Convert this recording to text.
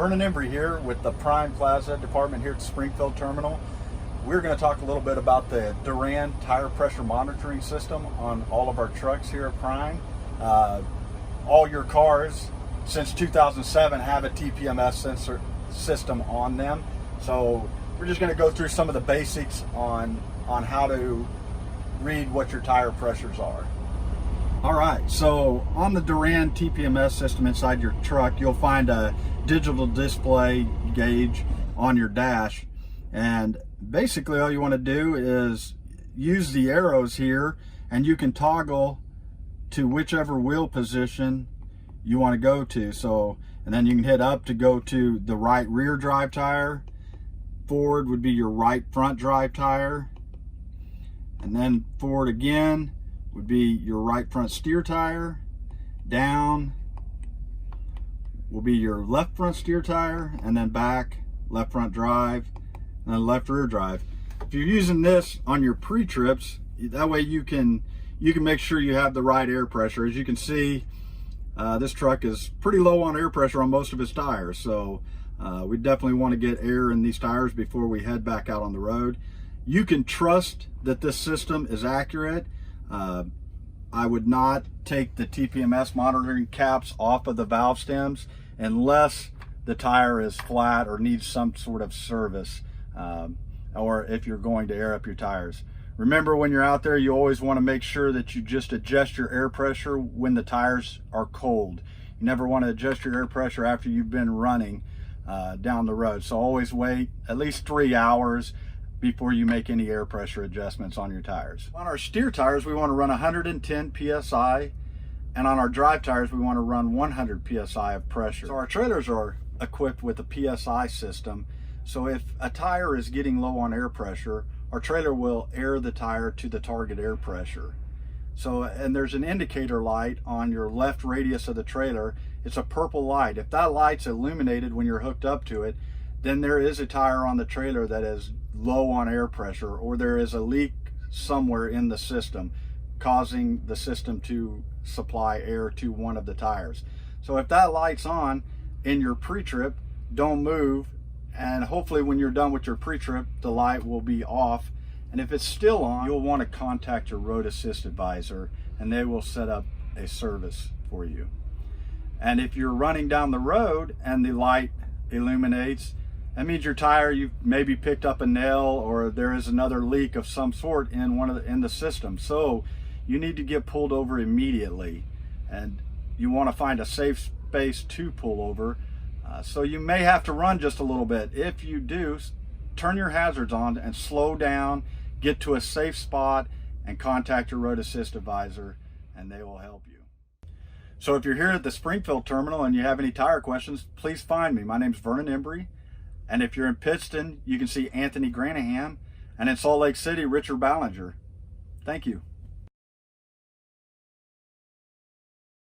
Vernon Embry here with the Prime Plaza department here at Springfield Terminal. We're going to talk a little bit about the Doran tire pressure monitoring system on all of our trucks here at Prime. All your cars since 2007 have a TPMS sensor system on them. So we're just going to go through some of the basics on how to read what your tire pressures are. All right, so on the Doran TPMS system inside your truck, you'll find a digital display gauge on your dash. And basically all you want to do is use the arrows here, and you can toggle to whichever wheel position you want to go to. So, and then you can hit up to go to the right rear drive tire. Forward would be your right front drive tire. And then forward again would be your right front steer tire. Down will be your left front steer tire, and then back, left front drive, and then left rear drive. If you're using this on your pre-trips, that way you can make sure you have the right air pressure. As you can see, this truck is pretty low on air pressure on most of its tires, so we definitely want to get air in these tires before we head back out on the road. You can trust that this system is accurate. I would not take the TPMS monitoring caps off of the valve stems unless the tire is flat or needs some sort of service, or if you're going to air up your tires. Remember, when you're out there, you always want to make sure that you just adjust your air pressure when the tires are cold. You never want to adjust your air pressure after you've been running down the road. So always wait at least 3 hours before you make any air pressure adjustments on your tires. On our steer tires, we want to run 110 PSI, and on our drive tires, we want to run 100 PSI of pressure. So our trailers are equipped with a PSI system. So if a tire is getting low on air pressure, our trailer will air the tire to the target air pressure. So, and there's an indicator light on your left radius of the trailer. It's a purple light. If that light's illuminated when you're hooked up to it, then there is a tire on the trailer that is low on air pressure, or there is a leak somewhere in the system causing the system to supply air to one of the tires. So if that light's on in your pre-trip, don't move, and hopefully when you're done with your pre-trip, the light will be off. And if it's still on, you'll want to contact your road assist advisor, and they will set up a service for you. And if you're running down the road and the light illuminates, that means your tire, you've maybe picked up a nail, or there is another leak of some sort in the system. So you need to get pulled over immediately, and you want to find a safe space to pull over. So you may have to run just a little bit. If you do, turn your hazards on and slow down, get to a safe spot, and contact your road assist advisor, and they will help you. So if you're here at the Springfield terminal and you have any tire questions, please find me. My name's Vernon Embry. And if you're in Pittston, you can see Anthony Granahan. And in Salt Lake City, Richard Ballinger. Thank you.